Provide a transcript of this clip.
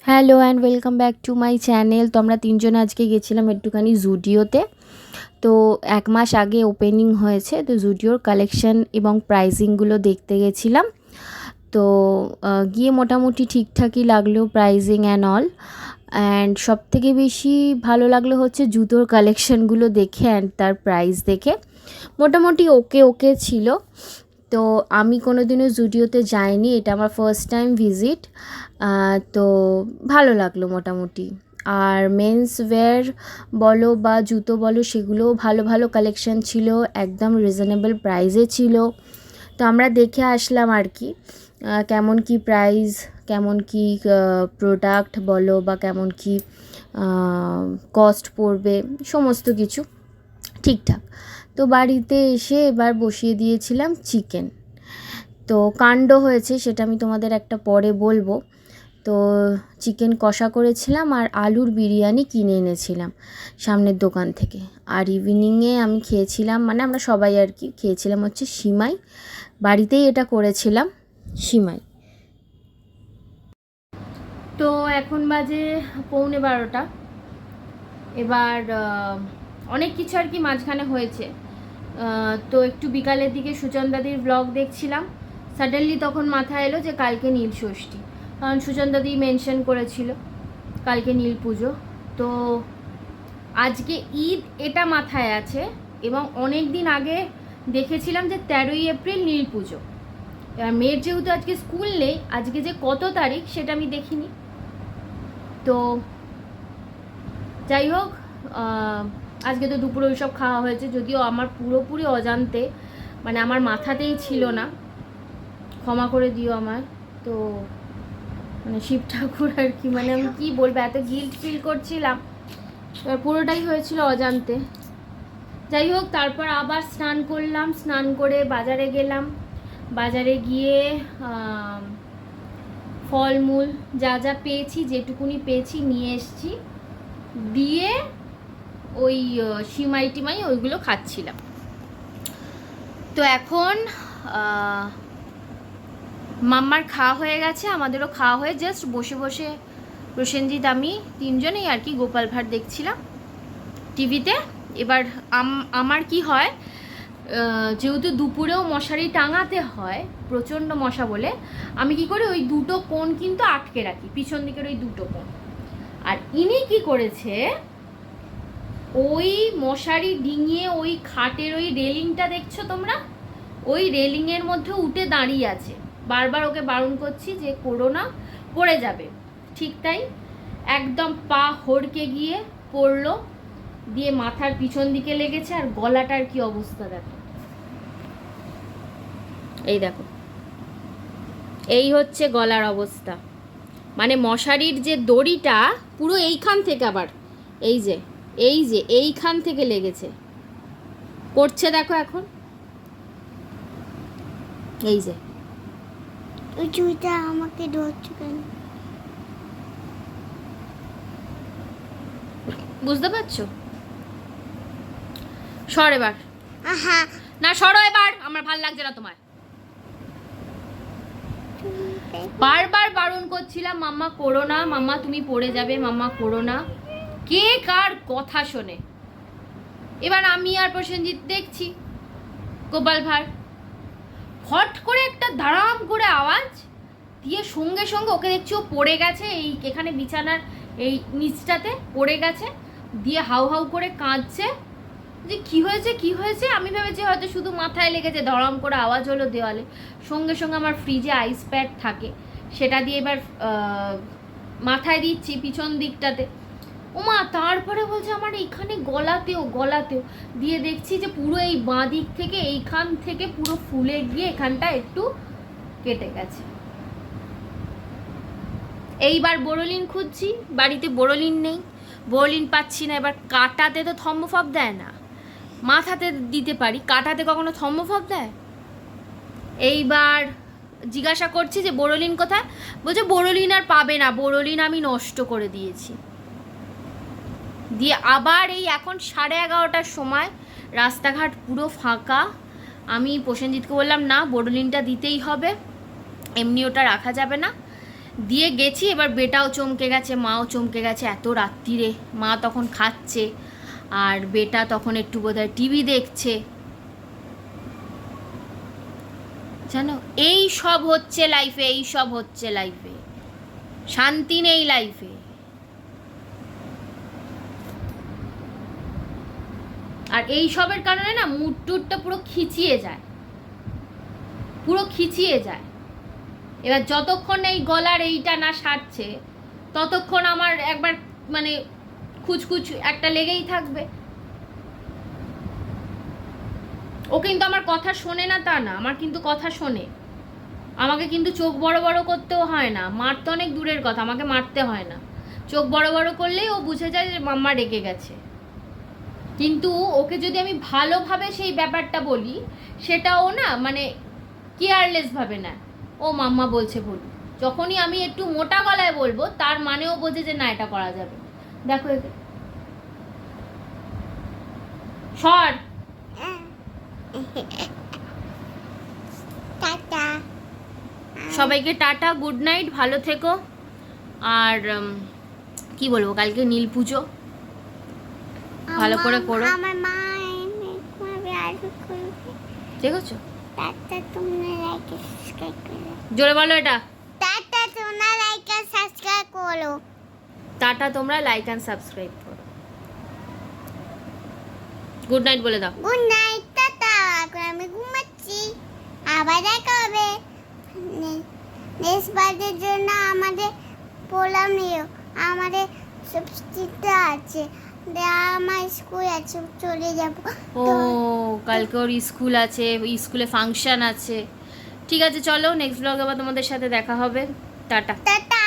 Hello and welcome back to my channel. তো আমরা তিনজনে আজকে গেছিলাম একটুখানি জুডিওতে। তো 1 মাস আগে ওপেনিং হয়েছে, তো জুডিওর কালেকশন এবং প্রাইসিংগুলো দেখতে গেছিলাম। তো গিয়ে মোটামুটি ঠিকঠাকই লাগলো প্রাইসিং অ্যান্ড অল। অ্যান্ড সবথেকে বেশি ভালো লাগলো হচ্ছে জুতোর কালেকশনগুলো দেখে অ্যান্ড তার প্রাইস দেখে। মোটামুটি ওকে ওকে ছিল। তো আমি কোনো দিনও জুডিওতে যাইনি, এটা আমার ফার্স্ট টাইম ভিজিট। তো ভালো লাগলো মোটামুটি। আর মেন্স ওয়্যার বলো বা জুতো বলো, সেগুলোও ভালো ভালো কালেকশন ছিল, একদম রিজনেবল প্রাইসে ছিল। তো আমরা দেখে আসলাম আর কি কেমন কি প্রাইস, কেমন কি প্রোডাক্ট বলো বা কেমন কি কস্ট পড়বে, সমস্ত কিছু ঠিকঠাক। তো বাড়িতে এসে এবার বসিয়ে দিয়েছিলাম চিকেন। তো কাণ্ড হয়েছে, সেটা আমি তোমাদের একটা পরে বলবো। তো চিকেন কষা করেছিলাম আর আলুর বিরিয়ানি কিনে এনেছিলাম সামনের দোকান থেকে। আর ইভিনিংয়ে আমি খেয়েছিলাম, মানে আমরা সবাই আর কি খেয়েছিলাম হচ্ছে সিমাই। বাড়িতেই এটা করেছিলাম, সিমাই। তো এখন বাজে 11:45। এবার অনেক কিছু আর কি মাঝখানে হয়েছে। তো একটু বিকালের দিকে সুচন্দাদির ব্লগ দেখছিলাম। সাডেনলি তখন মাথায় এলো যে কালকে নীল ষষ্ঠী, কারণ সুচন্দাদি মেনশন করেছিল কালকে নীল পুজো। তো আজকে ঈদ, এটা মাথায় আছে। এবং অনেক দিন আগে দেখেছিলাম যে 13ই এপ্রিল নীল পুজো। এবার মেয়ের যেহেতু আজকে স্কুল নেই, আজকে যে কত তারিখ সেটা আমি দেখিনি। তো যাই হোক, আজকে তো দুপুরে ওইসব খাওয়া হয়েছে, যদিও আমার পুরোপুরি অজান্তে, মানে আমার মাথাতেই ছিল না, ক্ষমা করে দিও আমার। তো মানে শিব ঠাকুর আর কি, মানে আমি কী বলবো, এত গিল্ট ফিল করছিলাম, এবার পুরোটাই হয়েছিল অজান্তে। যাই হোক, তারপর আবার স্নান করলাম, স্নান করে বাজারে গেলাম। বাজারে গিয়ে ফলমূল যা যা পেয়েছি, যেটুকুনি পেয়েছি নিয়ে এসছি, দিয়ে ওই সিমাই টিমাই ওইগুলো খাচ্ছিলাম। তো এখন মাম্মার খাওয়া হয়ে গেছে, আমাদেরও খাওয়া হয়ে জাস্ট বসে বসে প্রসেনজিৎ আমি তিনজনেই আর কি গোপাল ভাঁড় দেখছিলাম টিভিতে। এবার আমার কি হয়, যেহেতু দুপুরেও মশারি টাঙাতে হয় প্রচণ্ড মশা বলে, আমি কি করি ওই দুটো কোণ কিন্তু আটকে রাখি, পিছন দিকের ওই দুটো কোণ। আর ইনি কি করেছে, ওই মশারি ডিঙিয়ে ওই খাটের ওই রেলিংটা দেখছো তোমরা, ওই রেলিংয়ের মধ্যে উঠে দাঁড়িয়ে আছে। বারবার ওকে বারণ করছি যে করো না, পড়ে যাবে। ঠিক তাই, একদম পা হড়কে গিয়ে পড়লো, দিয়ে মাথার পিছন দিকে লেগেছে। আর গলাটার কি অবস্থা দেখো, এই দেখো, এই হচ্ছে গলার অবস্থা। মানে মশারির যে দড়িটা পুরো এইখান থেকে, আবার এই যে এইখান থেকে লেগেছে, পড়ছে দেখো এখন, এই যে। ওই চুইটা আমাকে ধরছে কেন? বুঝতে পারছো? সর এবার, না সরো এবার, আমার ভাল লাগছে না তোমার। বারবার বারণ করছিলাম, মাম্মা করো না, মাম্মা তুমি পড়ে যাবে, মাম্মা করো না। কে কার কথা শোনে? এবার আমি আর প্রসেনজিৎ দেখছি গোপাল ভাঁড়, হট করে একটা ধারাম করে আওয়াজ দিয়ে সঙ্গে সঙ্গে ওকে দেখছি ও পড়ে গেছে, এই এখানে বিছানার এই নিচটাতে পড়ে গেছে, দিয়ে হাউ হাউ করে কাঁদছে যে কি হয়েছে কি হয়েছে। আমি ভেবেছি হয়তো শুধু মাথায় লেগেছে, ধরাম করে আওয়াজ হলো দেওয়ালে। সঙ্গে সঙ্গে আমার ফ্রিজে আইস প্যাড থাকে, সেটা দিয়ে এবার মাথায় দিচ্ছি পিছন দিকটাতে। ওমা, তারপরে বলছে আমার এইখানে গলাতেও দিয়ে দেখছি যে পুরো এই বাঁ দিক থেকে এইখান থেকে পুরো ফুলে গিয়ে এখানটা একটু কেটে গেছে। এইবার বোরোলিন খুঁজছি, বাড়িতে বোরোলিন নেই, বোরোলিন পাচ্ছি না। এবার কাটাতে তো থম্বফপ দেয় না, মাথাতে দিতে পারি, কাটাতে কখনো থম্বফপ দেয়? এইবার জিজ্ঞাসা করছি যে বোরোলিন কোথায়, বলছে বোরোলিন আর পাবে না, বোরোলিন আমি নষ্ট করে দিয়েছি। দিয়ে আবার এই এখন 11:30টার সময়, রাস্তাঘাট পুরো ফাঁকা। আমি প্রসেনজিৎকে বললাম না, বোরোলিনটা দিতেই হবে, এমনি ওটা রাখা যাবে না। দিয়ে গেছি, এবার বেটাও চমকে গেছে, মাও চমকে গেছে, এত রাত্রিরে। মা তখন খাচ্ছে আর বেটা তখন একটু বোধহয় টিভি দেখছে। জানো, এই সব হচ্ছে লাইফে, এই সব হচ্ছে লাইফে, শান্তি নেই লাইফে। আর এই সবের কারণে না মুড টুডটা পুরো খিচিয়ে যায়, পুরো খিচিয়ে যায়। এবার যতক্ষণ এই গলার এইটা না সারছে ততক্ষণ আমার একবার মানে খুচখুচ একটা লেগেই থাকবে। ও কিন্তু আমার কথা শোনে না তা না, আমার কিন্তু কথা শোনে। আমাকে কিন্তু চোখ বড় বড় করতেও হয় না, মারতে অনেক দূরের কথা, আমাকে মারতে হয় না। চোখ বড় বড় করলেই ও বুঝে যায় যে মাম্মা রেগে গেছে। কিন্তু ওকে যদি আমি ভালোভাবে সেই ব্যাপারটা বলি, সেটাও না মানে কেয়ারলেস ভাবে না, ও মাম্মা বলছে বলুন। যখনই আমি একটু মোটা গলায় বলবো তার মানেও বোঝে যে না এটা করা যাবে। দেখো একে সর। টাটা। সবাইকে টাটা, গুড নাইট, ভালো থেকো। আর কি বলবো, কালকে নীল পুজো, ভালো করে করো। আমার মা এনে আলু করবে। ঠিক আছে, টাটা, তোমরা লাইক সাবস্ক্রাইব করো। জোরে বলো এটা। টাটা, তোমরা লাইক আর সাবস্ক্রাইব করো। টাটা, তোমরা লাইক অ্যান্ড সাবস্ক্রাইব করো। গুড নাইট বলে দাও। Good night, tata. এখন আমি ঘুমাচ্ছি, আবার দেখা হবে। নেক্সট বারের জন্য আমাদের প্রোগ্রাম নিও। আমাদের সবস্টিটা আছে, আমার স্কুল আছে, চলে যাবো। ও কালকে ওর স্কুল আছে, স্কুলে ফাংশন আছে। ঠিক আছে, চলো নেক্সট ব্লগে আবার তোমাদের সাথে দেখা হবে। টাটা। টাটা।